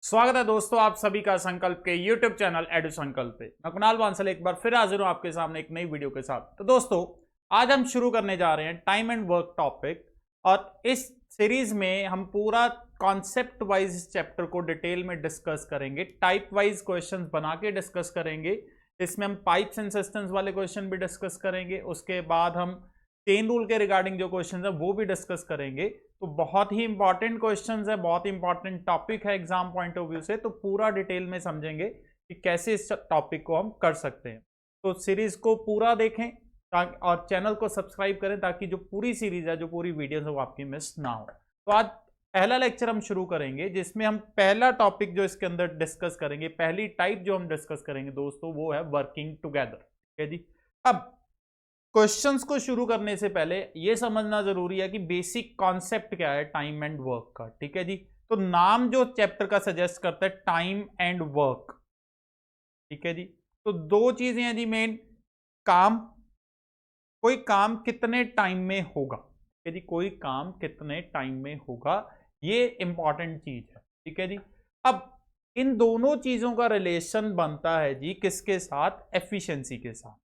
स्वागत है दोस्तों आप सभी का संकल्प के YouTube चैनल एडु संकल्प पे। मैं कुणाल बांसल एक बार फिर हाजिर हूं आपके सामने एक नई वीडियो के साथ। तो दोस्तों आज हम शुरू करने जा रहे हैं टाइम एंड वर्क टॉपिक, और इस सीरीज में हम पूरा कॉन्सेप्ट वाइज इस चैप्टर को डिटेल में डिस्कस करेंगे। टाइप वाइज क्वेश्चंस बना के डिस्कस करेंगे। इसमें हम पाइप्स एंड सिस्टम्स वाले क्वेश्चन भी डिस्कस करेंगे। उसके बाद हम चेन रूल के रिगार्डिंग जो क्वेश्चन है वो भी डिस्कस करेंगे। तो बहुत ही इंपॉर्टेंट क्वेश्चंस है, बहुत ही इंपॉर्टेंट टॉपिक है एग्जाम पॉइंट ऑफ व्यू से। तो पूरा डिटेल में समझेंगे कि कैसे इस टॉपिक को हम कर सकते हैं। तो सीरीज को पूरा देखें और चैनल को सब्सक्राइब करें ताकि जो पूरी सीरीज है, जो पूरी वीडियो है वो आपकी मिस ना हो। तो आज पहला लेक्चर हम शुरू करेंगे जिसमें हम पहला टॉपिक जो इसके अंदर डिस्कस करेंगे, पहली टाइप जो हम डिस्कस करेंगे दोस्तों वो है वर्किंग टुगेदर। ठीक है जी। अब क्वेश्चंस को शुरू करने से पहले यह समझना जरूरी है कि बेसिक कॉन्सेप्ट क्या है टाइम एंड वर्क का। ठीक है जी। तो नाम जो चैप्टर का सजेस्ट करता है टाइम एंड वर्क। ठीक है जी। तो दो चीजें हैं जी मेन। काम, कोई काम कितने टाइम में होगा। ठीक है जी। कोई काम कितने टाइम में होगा, ये इंपॉर्टेंट चीज है। ठीक है जी। अब इन दोनों चीजों का रिलेशन बनता है जी किसके साथ? एफिशिएंसी के साथ।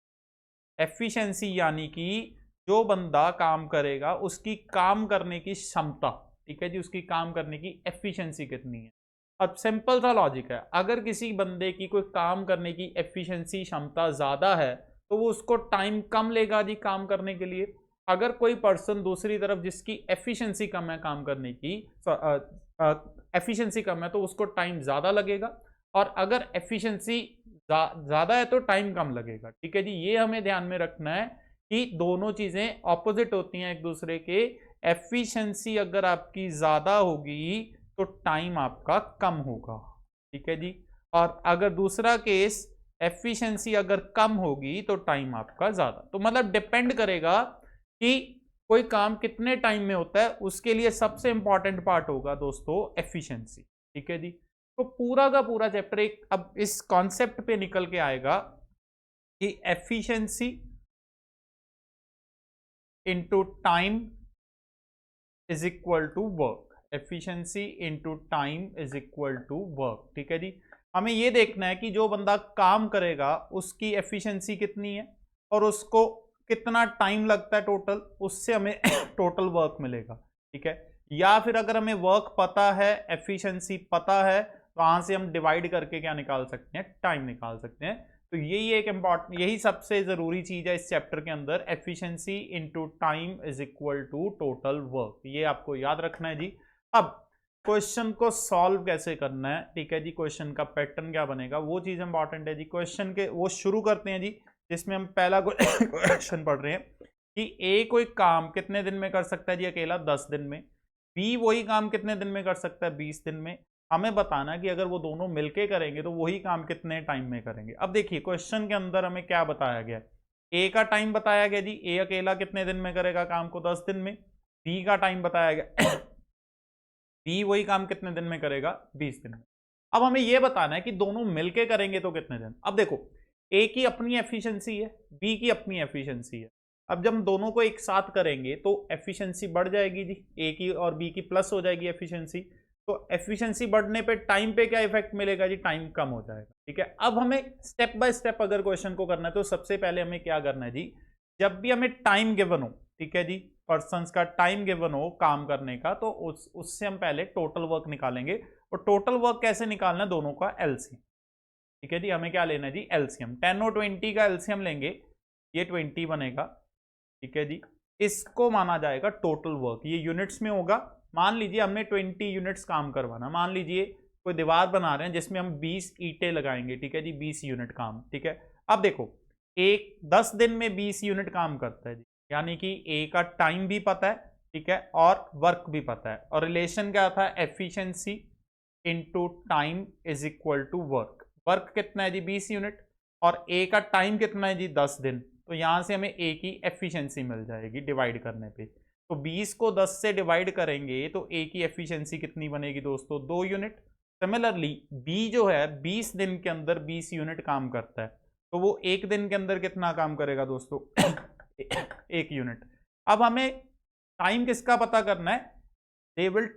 एफिशिएंसी यानी कि जो बंदा काम करेगा उसकी काम करने की क्षमता। ठीक है जी। उसकी काम करने की एफिशिएंसी कितनी है। अब सिंपल सा लॉजिक है, अगर किसी बंदे की कोई काम करने की एफिशिएंसी क्षमता ज्यादा है तो वो उसको टाइम कम लेगा जी काम करने के लिए। अगर कोई पर्सन दूसरी तरफ जिसकी एफिशिएंसी कम है काम करने की, एफिशिएंसी कम है, तो उसको टाइम ज्यादा लगेगा। और अगर एफिशिएंसी ज्यादा है तो टाइम कम लगेगा। ठीक है जी। ये हमें ध्यान में रखना है कि दोनों चीजें ऑपोजिट होती हैं एक दूसरे के। एफिशिएंसी अगर आपकी ज्यादा होगी तो टाइम आपका कम होगा। ठीक है जी। और अगर दूसरा केस एफिशिएंसी अगर कम होगी तो टाइम आपका ज्यादा। तो मतलब डिपेंड करेगा कि कोई काम कितने टाइम में होता है, उसके लिए सबसे इंपॉर्टेंट पार्ट होगा दोस्तों एफिशिएंसी। ठीक है जी। तो पूरा का पूरा चैप्टर एक अब इस कॉन्सेप्ट पे निकल के आएगा कि efficiency into time is equal to work. Efficiency into time is equal to work. ठीक है जी। हमें यह देखना है कि जो बंदा काम करेगा उसकी एफिशिएंसी कितनी है और उसको कितना टाइम लगता है टोटल, उससे हमें टोटल वर्क मिलेगा। ठीक है। या फिर अगर हमें वर्क पता है, एफिशिएंसी पता है, तो वहां से हम डिवाइड करके क्या निकाल सकते हैं? टाइम निकाल सकते हैं। तो यही एक इंपॉर्टेंट, यही सबसे जरूरी चीज है इस चैप्टर के अंदर। Efficiency into time is equal to total work, ये आपको याद रखना है जी। अब क्वेश्चन को सॉल्व कैसे करना है, ठीक है जी, क्वेश्चन का पैटर्न क्या बनेगा, वो चीज इंपॉर्टेंट है जी। क्वेश्चन के वो शुरू करते हैं जी, जिसमें हम पहला क्वेश्चन पढ़ रहे हैं कि ए कोई काम कितने दिन में कर सकता है जी अकेला? 10 दिन में। बी वही काम कितने दिन में कर सकता है? 20 दिन में। हमें बताना कि अगर वो दोनों मिलके करेंगे तो वही काम कितने टाइम में करेंगे। अब देखिए क्वेश्चन के अंदर हमें क्या बताया गया। ए का टाइम बताया गया जी, ए अकेला कितने दिन में करेगा काम को? 10 दिन में। बी का टाइम बताया गया बी वही काम कितने दिन में करेगा? 20 दिन में। अब हमें यह बताना है कि दोनों मिलके करेंगे तो कितने दिन। अब देखो ए की अपनी एफिशिएंसी है, बी की अपनी एफिशिएंसी है। अब जब हम दोनों को एक साथ करेंगे तो एफिशिएंसी बढ़ जाएगी जी, ए की और बी की प्लस हो जाएगी एफिशिएंसी। तो एफिशिएंसी बढ़ने पे टाइम पे क्या इफेक्ट मिलेगा जी? टाइम कम हो जाएगा। ठीक है। अब हमें स्टेप बाय स्टेप अगर क्वेश्चन को करना है तो सबसे पहले हमें क्या करना है जी, जब भी हमें टाइम गिवन हो, ठीक है जी, पर्सन्स का टाइम गिवन हो काम करने का, तो उससे हम पहले टोटल वर्क निकालेंगे। और टोटल वर्क कैसे निकालना है? दोनों का एलसीएम। ठीक है जी। हमें क्या लेना है जी? एलसीएम। 10 और 20 का एलसीएम लेंगे, ये 20 बनेगा। ठीक है जी। इसको माना जाएगा टोटल वर्क, ये यूनिट्स में होगा। मान लीजिए हमने 20 यूनिट्स काम करवाना, मान लीजिए कोई दीवार बना रहे हैं जिसमें हम 20 ईंटें लगाएंगे। ठीक है जी। 20 यूनिट काम। ठीक है। अब देखो एक 10 दिन में 20 यूनिट काम करता है जी, यानी कि ए का टाइम भी पता है, ठीक है, और वर्क भी पता है। और रिलेशन क्या था? Efficiency into time is equal to work. Work कितना है जी? 20 यूनिट। और ए का टाइम कितना है जी? 10 दिन। तो यहां से हमें ए की एफिशिएंसी मिल जाएगी डिवाइड करने पे। तो 20 को 10 से डिवाइड करेंगे तो ए की एफिशिएंसी कितनी बनेगी दोस्तों? 2 यूनिट। सिमिलरली बी जो है 20 दिन के अंदर 20 यूनिट काम करता है, तो वो एक दिन के अंदर कितना काम करेगा दोस्तों? 1 यूनिट। अब हमें टाइम किसका पता करना है? दे विल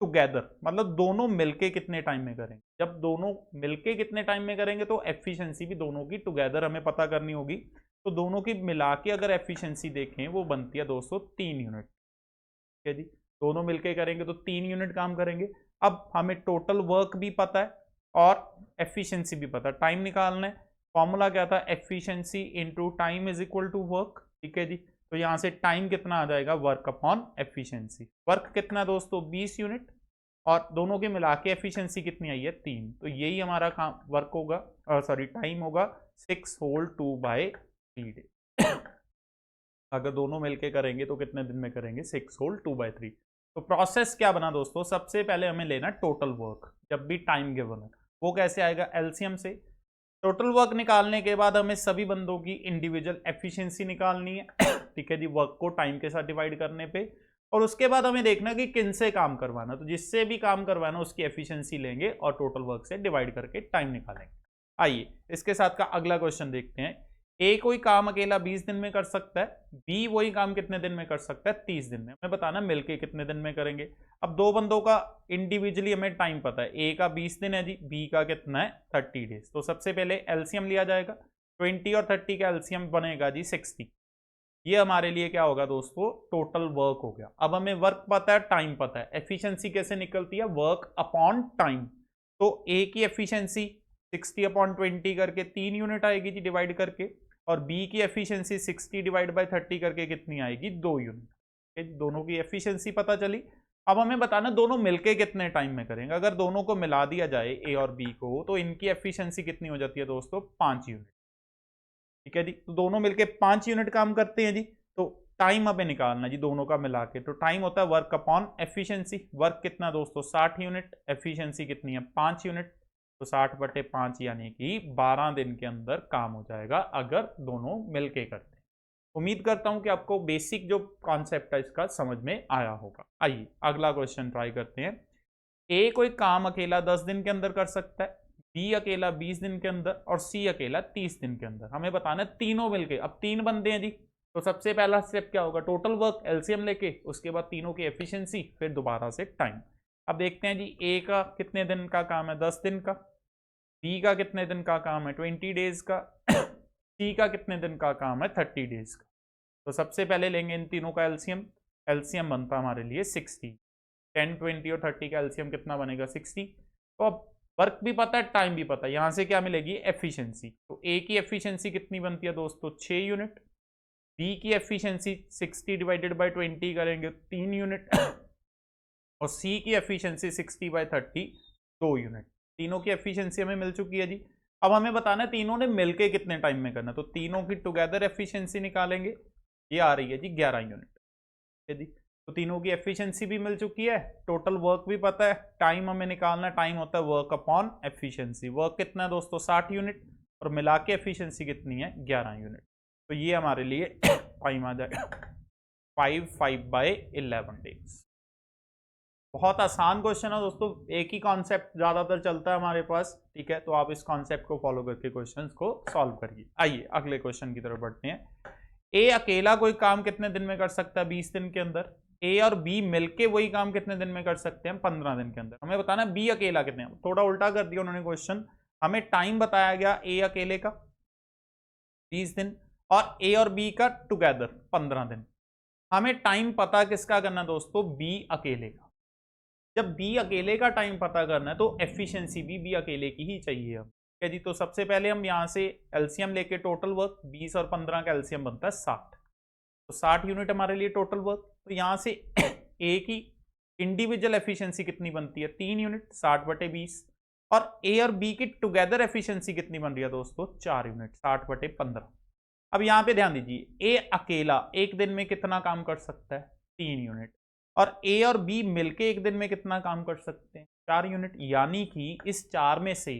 टुगेदर, मतलब दोनों मिलके कितने टाइम में करेंगे। जब दोनों मिलके कितने टाइम में करेंगे तो एफिशिएंसी भी दोनों की टुगेदर हमें पता करनी होगी। तो दोनों की मिला के अगर एफिशिएंसी देखें वो बनती है दोस्तों 3 यूनिट। ठीक है जी, दोनों मिलके करेंगे तो 3 यूनिट काम करेंगे। अब हमें टोटल वर्क भी पता है और एफिशिएंसी भी पता है, टाइम निकालना है। फॉर्मूला क्या था, efficiency into time is equal to work. ठीक है जी, तो यहां से टाइम कितना आ जाएगा, वर्क अपॉन एफिशिएंसी। वर्क कितना दोस्तों 20 यूनिट और दोनों के मिला के एफिशिएंसी कितनी आई है 3। तो यही हमारा काम वर्क होगा, सॉरी टाइम होगा 6 होल 2 बाय 3 डे। अगर दोनों मिलके करेंगे तो कितने दिन में करेंगे, 6 होल 2 बाय 3। तो प्रोसेस क्या बना दोस्तों, सबसे पहले हमें लेना टोटल वर्क जब भी टाइम गिवन है। वो कैसे आएगा, एलसीएम से। टोटल वर्क निकालने के बाद हमें सभी बंदों की इंडिविजुअल एफिशिएंसी निकालनी है। ठीक है जी, वर्क को टाइम के साथ डिवाइड करने पे। और उसके बाद हमें देखना कि किन से काम करवाना, तो जिससे भी काम करवाना उसकी एफिशिएंसी लेंगे और टोटल वर्क से डिवाइड करके टाइम निकालेंगे। आइए इसके साथ का अगला क्वेश्चन देखते हैं। ए कोई काम अकेला 20 दिन में कर सकता है, बी वही काम कितने दिन में कर सकता है, 30 दिन में। हमें बताना मिलके कितने दिन में करेंगे। अब दो बंदों का इंडिविजुअली हमें टाइम पता है, ए का 20 दिन है जी, बी का कितना है 30 डेज। तो सबसे पहले एलसीएम लिया जाएगा, 20 और 30 का एलसीएम बनेगा जी 60। ये हमारे लिए क्या होगा दोस्तों, टोटल वर्क हो गया। अब हमें वर्क पता है, टाइम पता है, एफिशिएंसी कैसे निकलती है, वर्क अपॉन टाइम। तो ए की एफिशिएंसी 60 अपॉन 20 करके 3 यूनिट आएगी जी डिवाइड करके, और बी की एफिशिएंसी 60 डिवाइड बाय 30 करके कितनी आएगी, 2 यूनिट। दोनों की एफिशिएंसी पता चली। अब हमें बताना दोनों मिलके कितने टाइम में करेंगे। अगर दोनों को मिला दिया जाए ए और बी को, तो इनकी एफिशिएंसी कितनी हो जाती है दोस्तों, 5 यूनिट। ठीक है जी, तो दोनों मिलके 5 यूनिट काम करते हैं जी। तो टाइम हमें निकालना जी दोनों का मिला के, तो टाइम होता है वर्क अपॉन एफिशिएंसी। वर्क कितना दोस्तों 60 यूनिट, एफिशिएंसी कितनी है 5 यूनिट। तो 60/5 यानी कि 12 दिन के अंदर काम हो जाएगा अगर दोनों मिलके करते हैं। उम्मीद करता हूं कि आपको बेसिक जो कॉन्सेप्ट है इसका समझ में आया होगा। आइए अगला क्वेश्चन ट्राई करते हैं। ए कोई काम अकेला 10 दिन के अंदर कर सकता है, बी अकेला 20 दिन के अंदर और सी अकेला 30 दिन के अंदर। हमें बताना है तीनों मिलके। अब 3 बंदे हैं जी, तो सबसे पहला स्टेप क्या होगा, टोटल वर्क एलसीएम लेके, उसके बाद तीनों की एफिशिएंसी, फिर दोबारा से टाइम। अब देखते हैं जी, ए का कितने दिन का काम है, 10 दिन का। बी का कितने दिन का काम है, 20 डेज का। सी का कितने दिन का काम है, 30 डेज का। तो सबसे पहले लेंगे इन तीनों का एलसीएम। एलसीएम बनता हमारे लिए 60। 10, 20 और 30 का एलसीएम कितना बनेगा, 60। तो अब वर्क भी पता है, टाइम भी पता है, यहां से क्या मिलेगी, एफिशिएंसी। तो ए की एफिशिएंसी कितनी बनती है दोस्तों, 6 यूनिट। बी की एफिशिएंसी 60 डिवाइडेड बाय 20 करेंगे 3 यूनिट। और सी की एफिशिएंसी 60/30 2 यूनिट। तीनों की एफिशिएंसी हमें मिल चुकी है जी। अब हमें बताना है तीनों ने मिलके कितने टाइम में करना है, तो तीनों की टुगेदर एफिशिएंसी निकालेंगे। ये आ रही है जी 11 यूनिट। ठीक है जी, तो तीनों की एफिशिएंसी भी मिल चुकी है, टोटल वर्क भी पता है, टाइम हमें निकालना है। टाइम होता है वर्क अपॉन एफिशिएंसी। वर्क कितना है दोस्तों 60 यूनिट और मिला के एफिशिएंसी कितनी है 11 यूनिट। तो ये हमारे लिए टाइम आ जाएगा 5/11 डेज। बहुत आसान क्वेश्चन है दोस्तों, एक ही कॉन्सेप्ट ज्यादातर चलता है हमारे पास। ठीक है, तो आप इस कॉन्सेप्ट को फॉलो करके क्वेश्चंस को सॉल्व करिए। आइए अगले क्वेश्चन की तरफ बढ़ते हैं। ए अकेला कोई काम कितने दिन में कर सकता है, 20 दिन के अंदर। ए और बी मिलके वही काम कितने दिन में कर सकते हैं, 15 दिन के अंदर। हमें बताना बी अकेला कितने, थोड़ा उल्टा कर दिया उन्होंने क्वेश्चन। हमें टाइम बताया गया ए अकेले का 20 दिन और ए और बी का टुगेदर 15 दिन। हमें टाइम पता किसका करना दोस्तों, बी अकेले का। जब बी अकेले का टाइम पता करना है तो एफिशिएंसी भी बी अकेले की ही चाहिए हम। ठीक है जी, तो सबसे पहले हम यहाँ से एलसीएम लेके टोटल वर्क 20 और 15 का एलसीएम बनता है 60। तो 60 यूनिट हमारे लिए टोटल वर्क। तो यहाँ से ए की इंडिविजुअल एफिशिएंसी कितनी बनती है, 3 यूनिट 60/20। और ए और बी की टुगेदर एफिशिएंसी कितनी बन रही है दोस्तों, 4 यूनिट 60/15। अब यहाँ पे ध्यान दीजिए, ए अकेला एक दिन में कितना काम कर सकता है, 3 यूनिट। और ए और बी मिलके एक दिन में कितना काम कर सकते हैं, 4 यूनिट। यानी कि इस 4 में से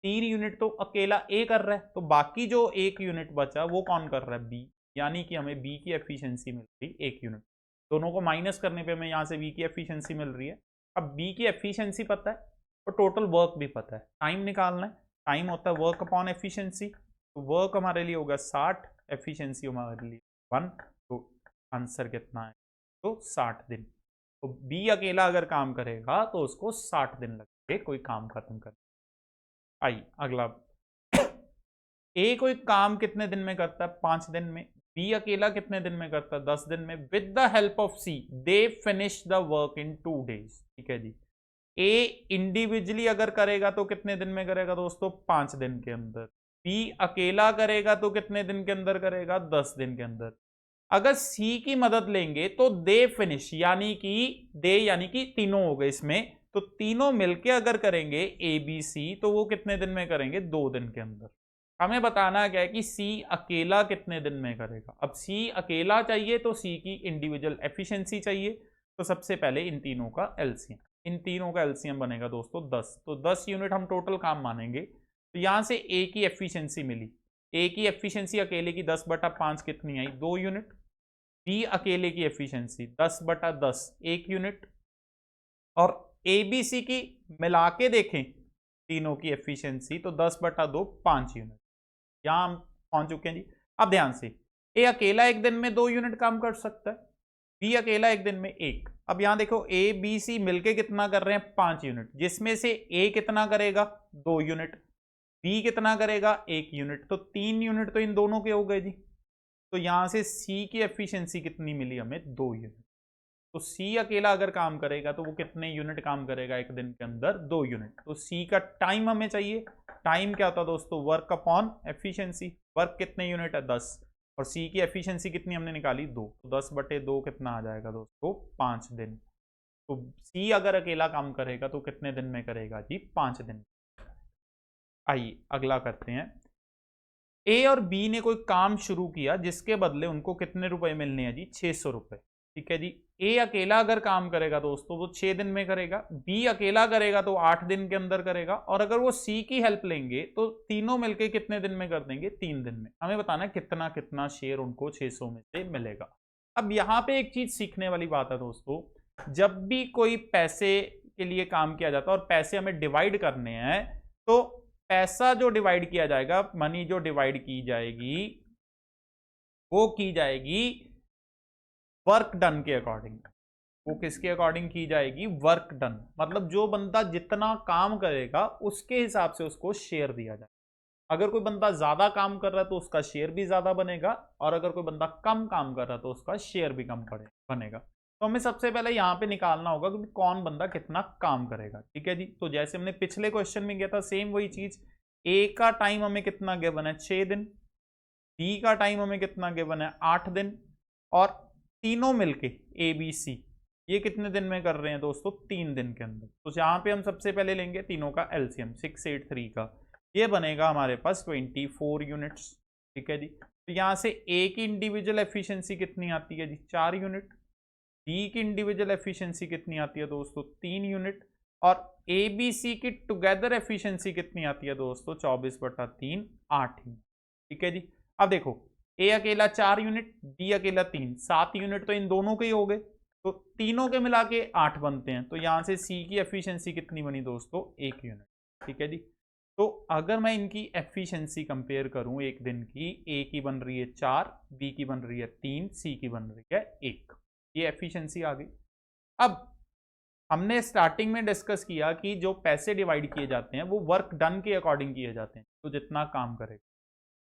3 यूनिट तो अकेला ए कर रहा है, तो बाकी जो 1 यूनिट बचा वो कौन कर रहा है, बी। यानी कि हमें बी की एफिशिएंसी मिल रही 1 यूनिट। दोनों को माइनस करने पे हमें यहाँ से बी की एफिशिएंसी मिल रही है। अब बी की एफिशिएंसी पता है और टोटल वर्क भी पता है, टाइम निकालना है। टाइम होता है वर्क अपॉन एफिशिएंसी। तो वर्क हमारे लिए होगा 60, एफिशिएंसी हमारे लिए 1। तो आंसर कितना है, तो 60 दिन। तो बी अकेला अगर काम करेगा तो उसको 60 दिन लगेंगे कोई काम खत्म करने। आइए अगला, ए कोई काम कितने दिन में करता है? 5 दिन में। बी अकेला कितने दिन में करता है? 10 दिन में। With the help of C they finish the work in 2 days। ठीक है जी। ए इंडिविजुअली अगर करेगा तो कितने दिन में करेगा दोस्तों? 5 दिन के अंदर। बी अकेला करेगा तो कितने दिन के अंदर करेगा? 10 दिन के अंदर। अगर सी की मदद लेंगे तो दे फिनिश, यानी कि तीनों हो गए इसमें, तो तीनों मिलके अगर करेंगे ए बी सी तो वो कितने दिन में करेंगे? 2 दिन के अंदर। हमें बताना क्या है कि सी अकेला कितने दिन में करेगा। अब सी अकेला चाहिए तो सी की इंडिविजुअल एफिशिएंसी चाहिए। तो सबसे पहले इन तीनों का एलसीएम, इन तीनों का एलसीएम बनेगा दोस्तों 10। तो 10 यूनिट हम टोटल काम मानेंगे। तो यहां से ए की एफिशिएंसी मिली। ए की एफिशिएंसी अकेले की 10/5 कितनी आई? 2 यूनिट। बी अकेले की एफिशिएंसी 10/10 1 यूनिट। और ए बी सी की मिला के देखें तीनों की एफिशिएंसी तो 10/2 5 यूनिट। यहां हम पहुंच चुके हैं जी। अब ध्यान से, ए अकेला एक दिन में 2 यूनिट काम कर सकता है, बी अकेला एक दिन में 1। अब यहां देखो ए बी सी मिलके कितना कर रहे हैं? 5 यूनिट, जिसमें से ए कितना करेगा? 2 यूनिट। बी कितना करेगा? 1 यूनिट। तो 3 यूनिट तो इन दोनों के हो गए जी। तो यहां से सी की एफिशिएंसी कितनी मिली हमें? 2 यूनिट। तो सी अकेला अगर काम करेगा तो वो कितने यूनिट काम करेगा एक दिन के अंदर? 2 यूनिट। तो सी का टाइम हमें चाहिए। टाइम क्या होता है दोस्तों? Work upon efficiency. वर्क कितने यूनिट है? 10। और सी की एफिशिएंसी कितनी हमने निकाली? 2। तो 10/2 कितना आ जाएगा दोस्तों? 5 दिन। तो सी अगर अकेला काम करेगा तो कितने दिन में करेगा जी? 5 दिन। आइए अगला करते हैं। ए और बी ने कोई काम शुरू किया जिसके बदले उनको कितने रुपए मिलने हैं जी? 600 रुपए। ठीक है जी। ए अकेला अगर काम करेगा दोस्तों वो 6 दिन में करेगा, बी अकेला करेगा तो 8 दिन के अंदर करेगा, और अगर वो सी की हेल्प लेंगे तो तीनों मिलके कितने दिन में कर देंगे? 3 दिन में। हमें बताना है कितना कितना शेयर उनको 600 में से मिलेगा। अब यहाँ पे एक चीज सीखने वाली बात है दोस्तों, जब भी कोई पैसे के लिए काम किया जाता है और पैसे हमें डिवाइड करने हैं, तो पैसा जो डिवाइड किया जाएगा, मनी जो डिवाइड की जाएगी, वो की जाएगी वर्क डन के अकॉर्डिंग। वो किसके अकॉर्डिंग की जाएगी? Work done. मतलब जो बंदा जितना काम करेगा उसके हिसाब से उसको शेयर दिया जाए। अगर कोई बंदा ज्यादा काम कर रहा है तो उसका शेयर भी ज्यादा बनेगा, और अगर कोई बंदा कम काम कर रहा है तो उसका शेयर भी कम बनेगा। तो हमें सबसे पहले यहाँ पे निकालना होगा कि कौन बंदा कितना काम करेगा। ठीक है जी। तो जैसे हमने पिछले क्वेश्चन में किया था सेम वही चीज। ए का टाइम हमें कितना गिवन है? 6 दिन। बी का टाइम हमें कितना गिवन है? 8 दिन। और तीनों मिलके ए बी सी ये कितने दिन में कर रहे हैं दोस्तों? 3 दिन के अंदर। तो यहाँ पे हम सबसे पहले लेंगे तीनों का एलसीएम 683 का, ये बनेगा हमारे पास 24 यूनिट्स। ठीक है जी। तो यहाँ से ए की इंडिविजुअल एफिशिएंसी कितनी आती है जी? 4 यूनिट। बी की इंडिविजुअल एफिशिएंसी कितनी आती है दोस्तों? 3 यूनिट। और ए बी सी की टुगेदर एफिशिएंसी कितनी आती है दोस्तों? 24/3 8 यूनिट। ठीक है जी। अब देखो, ए अकेला 4 यूनिट, बी अकेला 3, 7 यूनिट तो इन दोनों के ही हो गए, तो तीनों के मिला के 8 बनते हैं। तो यहां से सी की एफिशिएंसी कितनी बनी दोस्तों? 1 यूनिट। ठीक है जी। तो अगर मैं इनकी एफिशिएंसी कंपेयर करूं एक दिन की, ए की बन रही है 4, बी की बन रही है 3, सी की बन रही है 1। ये एफिशिएंसी आ गई। अब हमने स्टार्टिंग में डिस्कस किया कि जो पैसे डिवाइड किए जाते हैं वो वर्क डन के अकॉर्डिंग किए जाते हैं, तो जितना काम करेगा।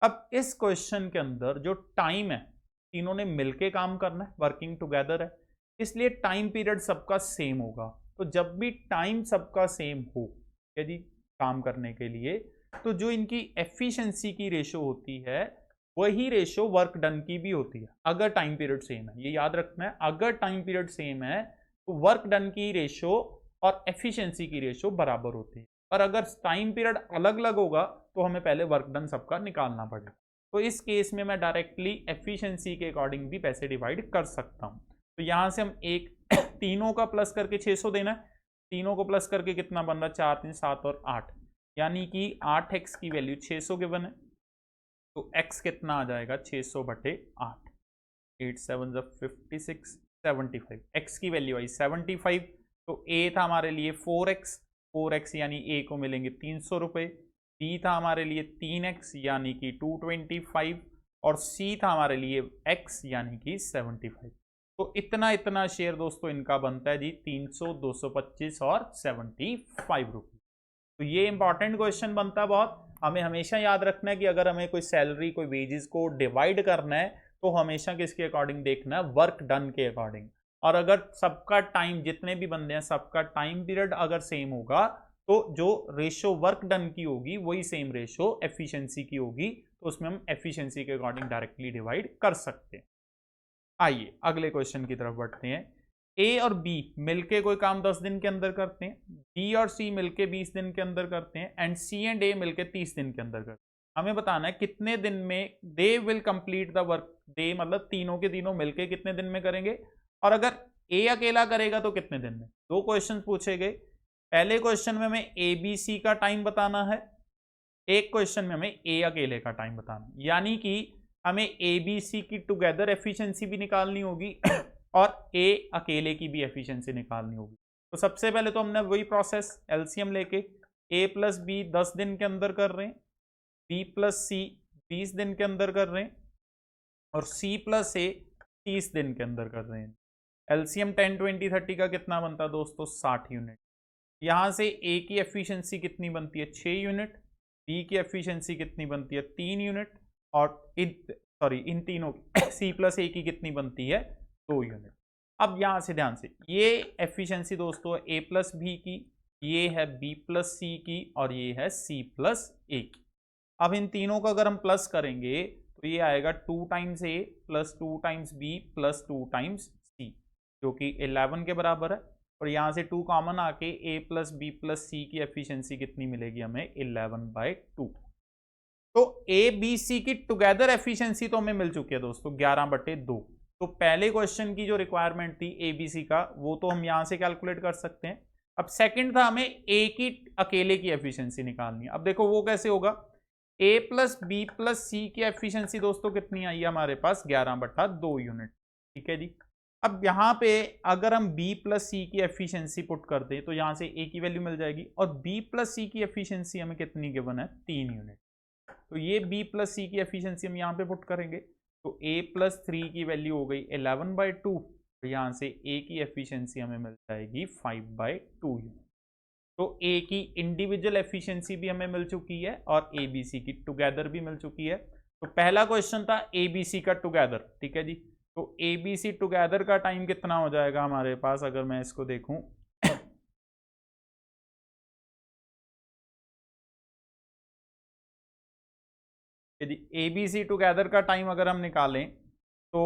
अब इस क्वेश्चन के अंदर जो टाइम है, तीनों ने मिलके काम करना है, वर्किंग टुगेदर है, इसलिए टाइम पीरियड सबका सेम होगा। तो जब भी टाइम सबका सेम हो यदि काम करने के लिए, तो जो इनकी एफिशिएंसी की रेशो होती है वही रेशो वर्क डन की भी होती है, अगर टाइम पीरियड सेम है। ये याद रखना है, अगर टाइम पीरियड सेम है तो वर्क डन की रेशो और एफिशिएंसी की रेशो बराबर होती है। और अगर टाइम पीरियड अलग अलग होगा तो हमें पहले वर्क डन सबका निकालना पड़ेगा। तो इस केस में मैं डायरेक्टली एफिशिएंसी के अकॉर्डिंग भी पैसे डिवाइड कर सकता हूं। तो यहां से हम एक तीनों का प्लस करके 600 देना है, तीनों को प्लस करके कितना बन रहा है? 4 3 7 और 8, यानी कि 8x की वैल्यू 600 गिवन है। तो x कितना आ जाएगा? 600/8, 8 7 56 75। x की वैल्यू आई 75। तो a था हमारे लिए 4x यानी a को मिलेंगे 300 रुपए, b था हमारे लिए 3x यानी कि 225, और c था हमारे लिए x यानी कि 75। तो इतना इतना शेयर दोस्तों इनका बनता है जी 300, 225 और 75 रुपये। तो ये इंपॉर्टेंट क्वेश्चन बनता है बहुत। हमें हमेशा याद रखना है कि अगर हमें कोई सैलरी, कोई वेजेस को डिवाइड करना है तो हमेशा किसके अकॉर्डिंग देखना है, वर्क डन के अकॉर्डिंग। और अगर सबका टाइम, जितने भी बंदे हैं सबका टाइम पीरियड अगर सेम होगा तो जो रेशो वर्क डन की होगी वही सेम रेशो एफिशिएंसी की होगी, तो उसमें हम एफिशिएंसी के अकॉर्डिंग डायरेक्टली डिवाइड कर सकते हैं। आइए अगले क्वेश्चन की तरफ बढ़ते हैं। ए और बी मिलके कोई काम 10 दिन के अंदर करते हैं, बी और सी मिलके 20 दिन के अंदर करते हैं, एंड सी एंड ए मिलके 30 दिन के अंदर करते हैं। हमें बताना है कितने दिन में they will complete the work. They मतलब तीनों के तीनों मिलके कितने दिन में करेंगे, और अगर ए अकेला करेगा तो कितने दिन में। दो क्वेश्चन पूछे गए। पहले क्वेश्चन में हमें ए बी सी का टाइम बताना है, एक क्वेश्चन में हमें ए अकेले का टाइम बताना है। यानी कि हमें ए बी सी की टुगेदर एफिशिएंसी भी निकालनी होगी और ए अकेले की भी एफिशिएंसी निकालनी होगी। तो सबसे पहले तो हमने वही प्रोसेस एलसीएम लेके ए प्लस बी 10 दिन के अंदर कर रहे हैं, बी प्लस सी 20 दिन के अंदर कर रहे हैं, और सी प्लस ए 30 दिन के अंदर कर रहे हैं। एलसीएम 10, 20, 30 का कितना बनता है दोस्तों, 60 यूनिट। यहां से ए की एफिशिएंसी कितनी बनती है, 6 यूनिट, बी की एफिशिएंसी कितनी बनती है, 3 यूनिट, और इन तीनों सी प्लस ए की कितनी बनती है, 2 यूनिट। अब यहां से ध्यान से, ये एफिशिएंसी दोस्तों ए प्लस बी की, ये है बी प्लस सी की, और ये है सी प्लस ए की। अब इन तीनों का अगर हम प्लस करेंगे तो ये आएगा 2 times A plus 2 times B plus 2 times C, जो कि 11 के बराबर है। और यहाँ से 2 कॉमन आके ए प्लस बी प्लस सी की एफिशिएंसी कितनी मिलेगी हमें, 11/2। तो ए बी सी की टुगेदर एफिशिएंसी तो हमें मिल चुकी है दोस्तों 11/2। तो पहले क्वेश्चन की जो रिक्वायरमेंट थी ए बी सी का, वो तो हम यहाँ से कैलकुलेट कर सकते हैं। अब सेकंड था हमें ए की अकेले की एफिशिएंसी निकालनी है। अब देखो वो कैसे होगा, ए प्लस बी प्लस सी की एफिशिएंसी दोस्तों कितनी आई है हमारे पास, 11/2 यूनिट। ठीक है जी। अब यहाँ पे अगर हम b प्लस सी की एफिशिएंसी पुट कर दें तो यहाँ से a की वैल्यू मिल जाएगी, और b प्लस सी की एफिशिएंसी हमें कितनी गिवन है, 3 यूनिट। तो ये b प्लस सी की एफिशिएंसी हम यहाँ पे पुट करेंगे, तो a प्लस 3 की वैल्यू हो गई 11/2, तो यहाँ से a की एफिशिएंसी हमें मिल जाएगी 5/2 यूनिट। तो a की इंडिविजुअल एफिशिएंसी भी हमें मिल चुकी है और a b c की टुगेदर भी मिल चुकी है। तो पहला क्वेश्चन था a b c का टुगेदर, ठीक है जी। तो ए बी सी टुगेदर का टाइम कितना हो जाएगा हमारे पास, अगर मैं इसको देखूं यदि ए बी सी टुगेदर का टाइम अगर हम निकालें तो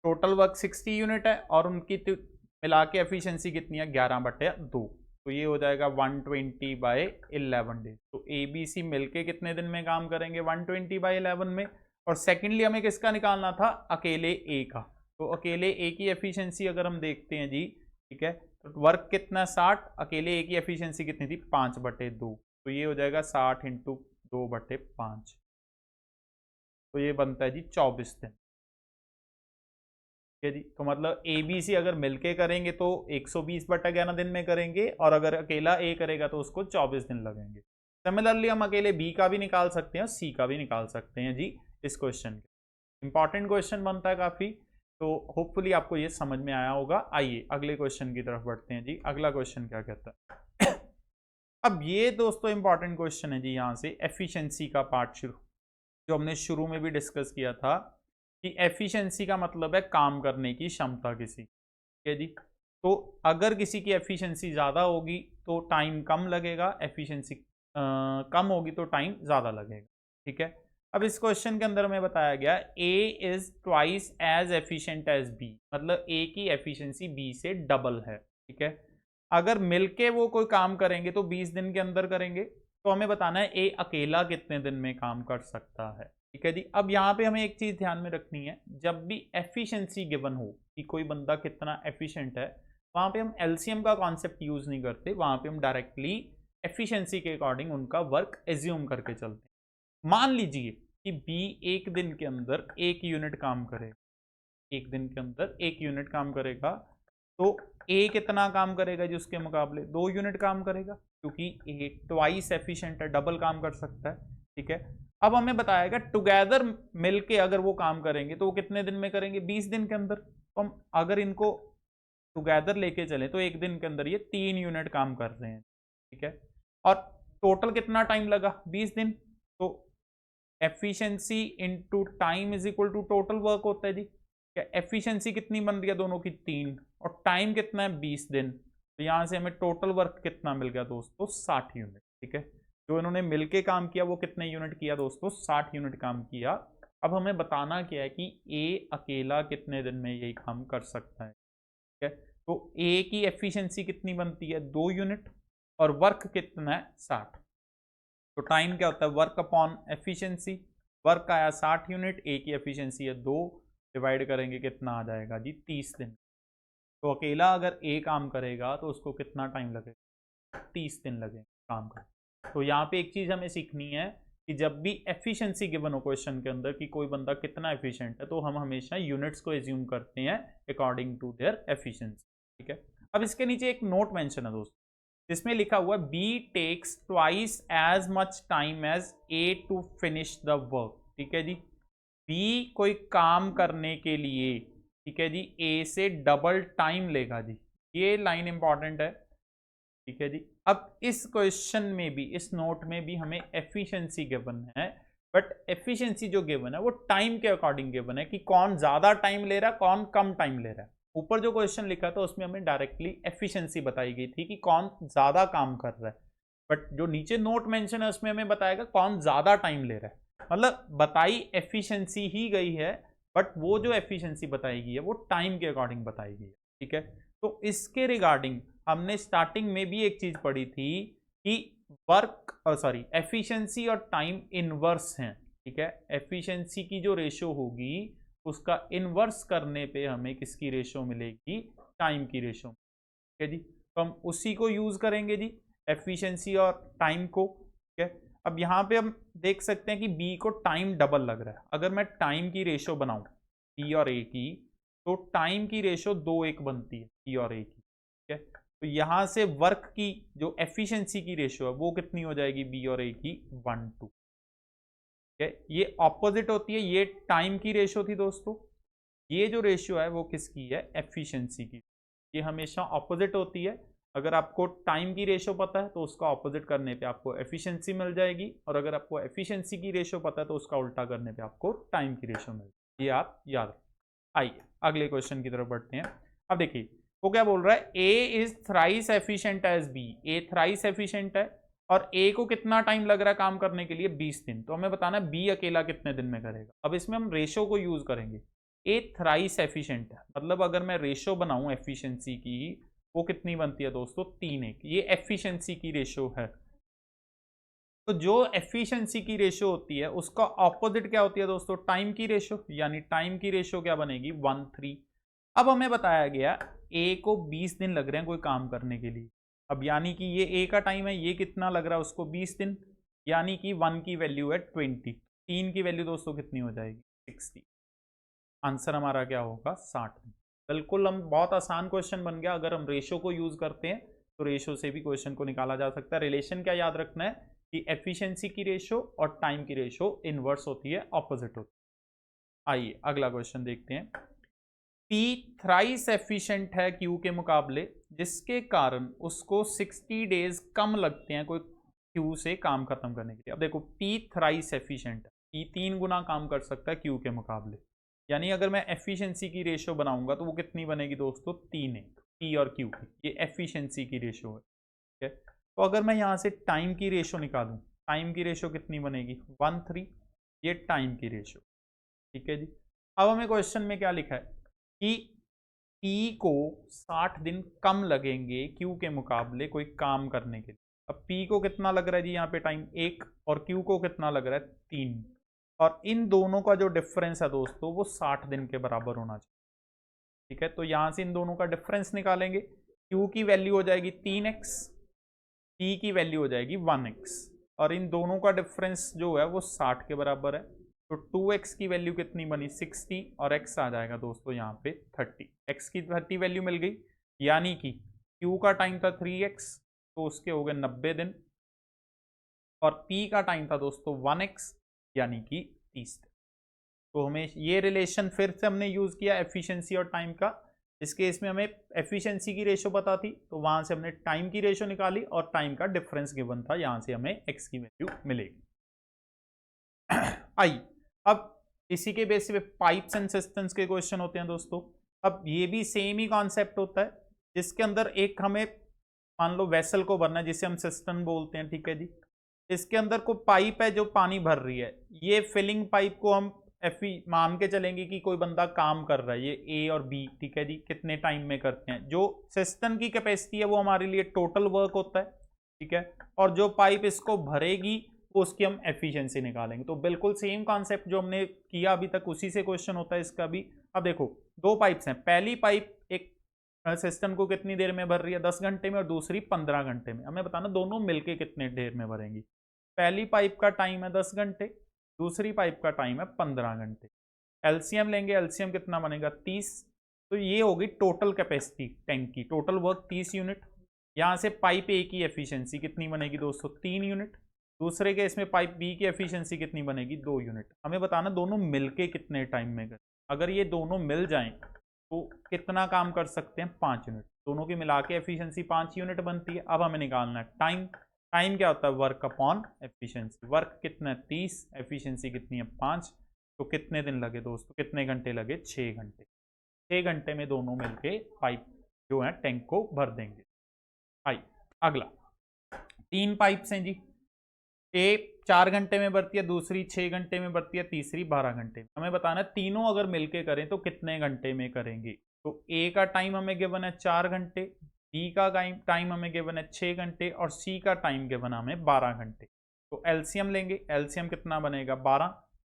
टोटल वर्क 60 यूनिट है, और उनकी मिला के एफिशिएंसी कितनी है, 11/2। तो ये हो जाएगा 120/11 डेज। तो ए बी सी मिलके कितने दिन में काम करेंगे, 120/11 में। और सेकेंडली हमें किसका निकालना था, अकेले ए का। तो अकेले ए की एफिशिएंसी अगर हम देखते हैं जी, ठीक है, तो वर्क कितना 60, अकेले ए की एफिशिएंसी कितनी थी, 5/2। तो ये हो जाएगा 60 × 2/5, तो ये बनता है जी 24 दिन। ठीक है जी। तो मतलब ए बी सी अगर मिलके करेंगे तो 120/11 दिन में करेंगे, और अगर अकेला ए करेगा तो उसको 24 दिन लगेंगे। सिमिलरली हम अकेले बी का भी निकाल सकते हैं, सी का भी निकाल सकते हैं जी। इस क्वेश्चन के इंपॉर्टेंट क्वेश्चन बनता है काफी, तो होपफुली आपको ये समझ में आया होगा। आइए अगले क्वेश्चन की तरफ बढ़ते हैं जी। अगला क्वेश्चन क्या कहता है अब ये दोस्तों इंपॉर्टेंट क्वेश्चन है जी। यहाँ से एफिशिएंसी का पार्ट शुरू, जो हमने शुरू में भी डिस्कस किया था कि एफिशिएंसी का मतलब है काम करने की क्षमता किसी, ठीक है जी। तो अगर किसी की एफिशिएंसी ज़्यादा होगी तो टाइम कम लगेगा, एफिशिएंसी कम होगी तो टाइम ज़्यादा लगेगा, ठीक है। अब इस क्वेश्चन के अंदर में बताया गया A is twice as efficient as B, मतलब A की एफिशिएंसी B से डबल है, ठीक है। अगर मिलके वो कोई काम करेंगे तो 20 दिन के अंदर करेंगे, तो हमें बताना है A अकेला कितने दिन में काम कर सकता है, ठीक है जी। अब यहाँ पे हमें एक चीज ध्यान में रखनी है, जब भी एफिशिएंसी गिवन हो कि कोई बंदा कितना एफिशिएंट है, वहां पे हम एलसीएम का कॉन्सेप्ट यूज नहीं करते, वहां पे हम डायरेक्टली एफिशिएंसी के अकॉर्डिंग उनका वर्क एज्यूम करके चलते हैं। मान लीजिए कि बी एक दिन के अंदर 1 यूनिट काम करेगा, एक दिन के अंदर 1 यूनिट काम करेगा, तो ए कितना काम करेगा जी उसके मुकाबले, 2 यूनिट काम करेगा, क्योंकि ए ट्वाइस एफिशिएंट है, डबल काम कर सकता है, ठीक है। अब हमें बताया गया टुगेदर मिलके अगर वो काम करेंगे तो वो कितने दिन में करेंगे, 20 दिन के अंदर। तो हम अगर इनको टुगेदर लेके चले तो एक दिन के अंदर ये 3 यूनिट काम कर रहे हैं, ठीक है। और टोटल कितना टाइम लगा, 20 दिन। तो efficiency into time is equal to total work होता है जी। क्या एफिशिएंसी कितनी बन रही है दोनों की, 3, और टाइम कितना है, 20 दिन। तो यहां से हमें टोटल वर्क कितना मिल गया दोस्तों, 60 यूनिट, ठीक है। जो इन्होंने मिलके काम किया वो कितने यूनिट किया दोस्तों, 60 यूनिट काम किया। अब हमें बताना क्या है कि ए अकेला कितने दिन में यही काम कर सकता है, ठीक है। तो ए की एफिशिएंसी कितनी बनती है, 2 यूनिट, और वर्क कितना है, 60। तो टाइम क्या होता है, वर्क अपॉन एफिशिएंसी। वर्क आया 60 यूनिट, ए की एफिशिएंसी है 2, डिवाइड करेंगे कितना आ जाएगा जी, 30 दिन। तो अकेला अगर ए काम करेगा तो उसको कितना टाइम लगेगा, 30 दिन लगेंगे काम करने। तो यहाँ पे एक चीज हमें सीखनी है कि जब भी एफिशिएंसी गिवन हो क्वेश्चन के अंदर कि कोई बंदा कितना एफिशिएंट है, तो हम हमेशा यूनिट्स को एज्यूम करते हैं अकॉर्डिंग टू देयर एफिशिएंसी, ठीक है। अब इसके नीचे एक नोट मेंशन है दोस्तों, जिसमें लिखा हुआ है B takes twice as much time as A to finish the work, ठीक है जी। बी कोई काम करने के लिए, ठीक है जी, ए से डबल टाइम लेगा जी। ये लाइन इंपॉर्टेंट है, ठीक है जी। अब इस क्वेश्चन में भी, इस नोट में भी हमें एफिशिएंसी गिवन है, बट एफिशिएंसी जो गिवन है वो टाइम के अकॉर्डिंग गिवन है कि कौन ज्यादा टाइम ले रहा है, कौन कम टाइम ले रहा है। ऊपर जो क्वेश्चन लिखा था उसमें हमें डायरेक्टली एफिशिएंसी बताई गई थी कि कौन ज्यादा काम कर रहा है, बट जो नीचे नोट मेंशन है उसमें हमें बताएगा कौन ज्यादा टाइम ले रहा है। मतलब बताई एफिशिएंसी ही गई है, बट वो जो एफिशिएंसी बताई गई है वो टाइम के अकॉर्डिंग बताई गई है, ठीक है। तो इसके रिगार्डिंग हमने स्टार्टिंग में भी एक चीज पढ़ी थी कि वर्क सॉरी एफिशिएंसी और टाइम इनवर्स हैं, ठीक है। एफिशिएंसी की जो रेशो होगी उसका इनवर्स करने पे हमें किसकी रेशो मिलेगी, टाइम की रेशो, ठीक है जी। तो हम उसी को यूज करेंगे जी, एफिशिएंसी और टाइम को, ठीक है। अब यहाँ पे हम देख सकते हैं कि बी को टाइम डबल लग रहा है। अगर मैं टाइम की रेशो बनाऊं बी और ए की, तो टाइम की रेशो 2:1 बनती है बी और ए की, ठीक है। तो यहाँ से वर्क की जो एफिशिएंसी की रेशो है वो कितनी हो जाएगी, बी और ए की 1:2, ठीक है। ये ऑपोजिट होती है, ये टाइम की रेशो थी दोस्तों, ये जो रेशियो है वो किसकी है, एफिशिएंसी की। ये हमेशा ऑपोजिट होती है। अगर आपको टाइम की रेशियो पता है तो उसका ऑपोजिट करने पे आपको एफिशिएंसी मिल जाएगी, और अगर आपको एफिशिएंसी की रेशियो पता है तो उसका उल्टा करने पे आपको टाइम की रेशियो मिल जाएगी। ये आप याद रखें। आइए अगले क्वेश्चन की तरफ बढ़ते हैं। अब देखिए वो क्या बोल रहा है, A is thrice efficient as B. A thrice efficient है और ए को कितना टाइम लग रहा है काम करने के लिए, 20 दिन। तो हमें बताना है बी अकेला कितने दिन में करेगा। अब इसमें हम रेशो को यूज करेंगे, ए थ्राइस एफिशिएंट है, मतलब अगर मैं रेशो बनाऊं एफिशिएंसी की, वो कितनी बनती है दोस्तों, 3:1। ये एफिशिएंसी की रेशो है। तो जो एफिशिएंसी की रेशो होती है उसका ऑपोजिट क्या होती है दोस्तों, टाइम की रेशो, यानी टाइम की रेशो क्या बनेगी, 1:3। अब हमें बताया गया ए को 20 दिन लग रहे हैं कोई काम करने के लिए। अब यानी कि ये ए का टाइम है, ये कितना लग रहा है उसको, 20 दिन, यानी कि 1 की वैल्यू है 20, 3 की वैल्यू दोस्तों कितनी हो जाएगी, 60। आंसर हमारा क्या होगा, 60 दिन। बिल्कुल हम बहुत आसान क्वेश्चन बन गया। अगर हम रेशो को यूज करते हैं तो रेशो से भी क्वेश्चन को निकाला जा सकता है। रिलेशन क्या याद रखना है कि एफिशिएंसी की रेशो और टाइम की रेशो इनवर्स होती है, ऑपोजिट होती है। आइए अगला क्वेश्चन देखते हैं। पी थ्राइस एफिशिएंट है क्यू के मुकाबले, जिसके कारण उसको 60 डेज कम लगते हैं कोई क्यू से काम खत्म करने के लिए। अब देखो पी थ्राइस एफिशिएंट है, पी 3 गुना काम कर सकता है क्यू के मुकाबले, यानी अगर मैं एफिशिएंसी की रेशो बनाऊंगा तो वो कितनी बनेगी दोस्तों, 3:1, पी और क्यू की। ये एफिशिएंसी की रेशो है, ठीक है। तो अगर मैं यहाँ से टाइम की रेशो निकालूं, टाइम की रेशो कितनी बनेगी, 1:3। ये टाइम की रेशो, ठीक है जी। अब हमें क्वेश्चन में क्या लिखा है कि पी को 60 दिन कम लगेंगे क्यू के मुकाबले कोई काम करने के लिए। अब पी को कितना लग रहा है जी यहाँ पे टाइम, 1, और क्यू को कितना लग रहा है, 3। और इन दोनों का जो डिफरेंस है दोस्तों वो 60 दिन के बराबर होना चाहिए, ठीक है। तो यहां से इन दोनों का डिफरेंस निकालेंगे, Q की वैल्यू हो जाएगी 3x, P की वैल्यू हो जाएगी 1x, और इन दोनों का डिफरेंस जो है वो 60 के बराबर है। तो 2x की वैल्यू कितनी बनी, 60, और x आ जाएगा दोस्तों यहाँ पे 30। x की 30 वैल्यू मिल गई, यानी कि Q का टाइम था 3x, तो उसके हो गए 90 दिन, और P का टाइम था दोस्तों 1x, यानी कि 30 दिन। तो हमें ये रिलेशन फिर से हमने यूज किया एफिशिएंसी और टाइम का। इस केस में हमें एफिशिएंसी की रेशो पता थी, तो वहां से हमने टाइम की रेशो निकाली और टाइम का डिफरेंस गिवन था, यहां से हमें एक्स की वैल्यू मिलेगी। आई अब इसी के बेस पे पाइप्स एंड सिस्टम्स के क्वेश्चन होते हैं दोस्तों। अब ये भी सेम ही कॉन्सेप्ट होता है, जिसके अंदर एक हमें मान लो वेसल को भरना है, जिसे हम सिस्टम बोलते हैं, ठीक है जी। इसके अंदर कोई पाइप है जो पानी भर रही है, ये फिलिंग पाइप को हम एफी मान के चलेंगे कि कोई बंदा काम कर रहा है, ये ए और बी, ठीक है जी, कितने टाइम में करते हैं। जो सिस्टम की कैपेसिटी है वो हमारे लिए टोटल वर्क होता है, ठीक है, और जो पाइप इसको भरेगी वो उसकी हम एफिशिएंसी निकालेंगे। तो बिल्कुल सेम कॉन्सेप्ट जो हमने किया अभी तक उसी से क्वेश्चन होता है इसका भी। अब देखो दो पाइप्स हैं, पहली पाइप एक सिस्टम को कितनी देर में भर रही है, 10 घंटे में, और दूसरी 15 घंटे में। हमें बताना दोनों मिलके कितने देर में भरेंगी। पहली पाइप का टाइम है 10 घंटे, दूसरी पाइप का टाइम है 15 घंटे। एलसीएम लेंगे, एलसीएम कितना बनेगा 30। तो ये होगी टोटल कैपेसिटी टैंक की, टोटल वर्क 30 यूनिट। यहाँ से पाइप ए की एफिशिएंसी कितनी बनेगी दोस्तों 3 यूनिट। दूसरे केस में पाइप बी की एफिशिएंसी कितनी बनेगी 2 यूनिट। हमें बताना दोनों मिलके कितने टाइम में करें। अगर ये दोनों मिल जाएं तो कितना काम कर सकते हैं 5 यूनिट। दोनों की मिला के एफिशिएंसी 5 यूनिट बनती है। अब हमें निकालना है टाइम। टाइम क्या होता है वर्क अपॉन एफिशिएंसी। वर्क कितना है 30, एफिशिएंसी कितनी है 5। तो कितने दिन लगे दोस्तों, कितने घंटे लगे 6 घंटे। 6 घंटे में दोनों मिलके पाइप जो है टैंक को भर देंगे। आई अगला 3 पाइप्स हैं जी, एक 4 घंटे में भरती है, दूसरी 6 घंटे में भरती है, तीसरी 12 घंटे में। हमें बताना है तीनों अगर मिलके करें तो कितने घंटे में करेंगे। तो ए का टाइम हमें गिवन है 4 घंटे, बी का टाइम हमें गिवन है 6 घंटे, और सी का टाइम गिवन है हमें 12 घंटे। तो एलसीएम लेंगे, एलसीएम कितना बनेगा 12।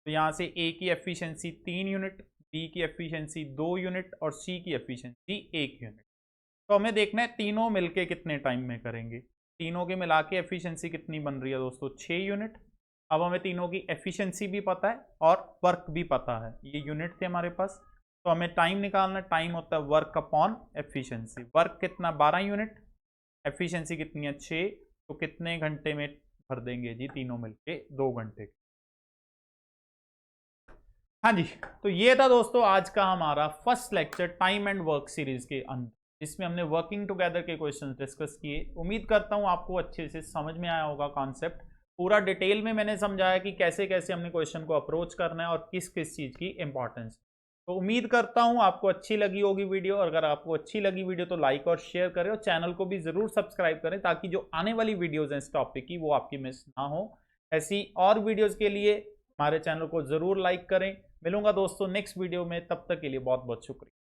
तो यहाँ से ए की एफिशिएंसी 3 यूनिट, बी की एफिशिएंसी 2 यूनिट, और सी की एफिशिएंसी 1 यूनिट। तो हमें देखना है तीनों मिलके कितने टाइम में करेंगे। तीनों के मिला के एफिशिएंसी कितनी बन रही है दोस्तों 6 यूनिट। अब हमें तीनों की एफिशिएंसी भी पता है और वर्क भी पता है, ये यूनिट थे हमारे पास। तो हमें टाइम निकालना, टाइम होता है वर्क अपॉन एफिशिएंसी। वर्क कितना 12 यूनिट, एफिशिएंसी कितनी है 6। तो कितने घंटे में भर देंगे जी तीनों मिलके 2 घंटे। हाँ जी, तो ये था दोस्तों आज का हमारा first lecture time and work series के अंदर, जिसमें हमने वर्किंग टुगेदर के क्वेश्चंस डिस्कस किए। उम्मीद करता हूं आपको अच्छे से समझ में आया होगा कॉन्सेप्ट। पूरा डिटेल में मैंने समझाया कि कैसे कैसे हमने क्वेश्चन को अप्रोच करना है और किस किस चीज़ की इंपॉर्टेंस। तो उम्मीद करता हूं आपको अच्छी लगी होगी वीडियो। अगर आपको अच्छी लगी वीडियो तो लाइक और शेयर करें, और चैनल को भी ज़रूर सब्सक्राइब करें, ताकि जो आने वाली वीडियोज़ हैं इस टॉपिक की वो आपकी मिस ना हो। ऐसी और वीडियोज़ के लिए हमारे चैनल को ज़रूर लाइक करें। मिलूंगा दोस्तों नेक्स्ट वीडियो में, तब तक के लिए बहुत बहुत शुक्रिया।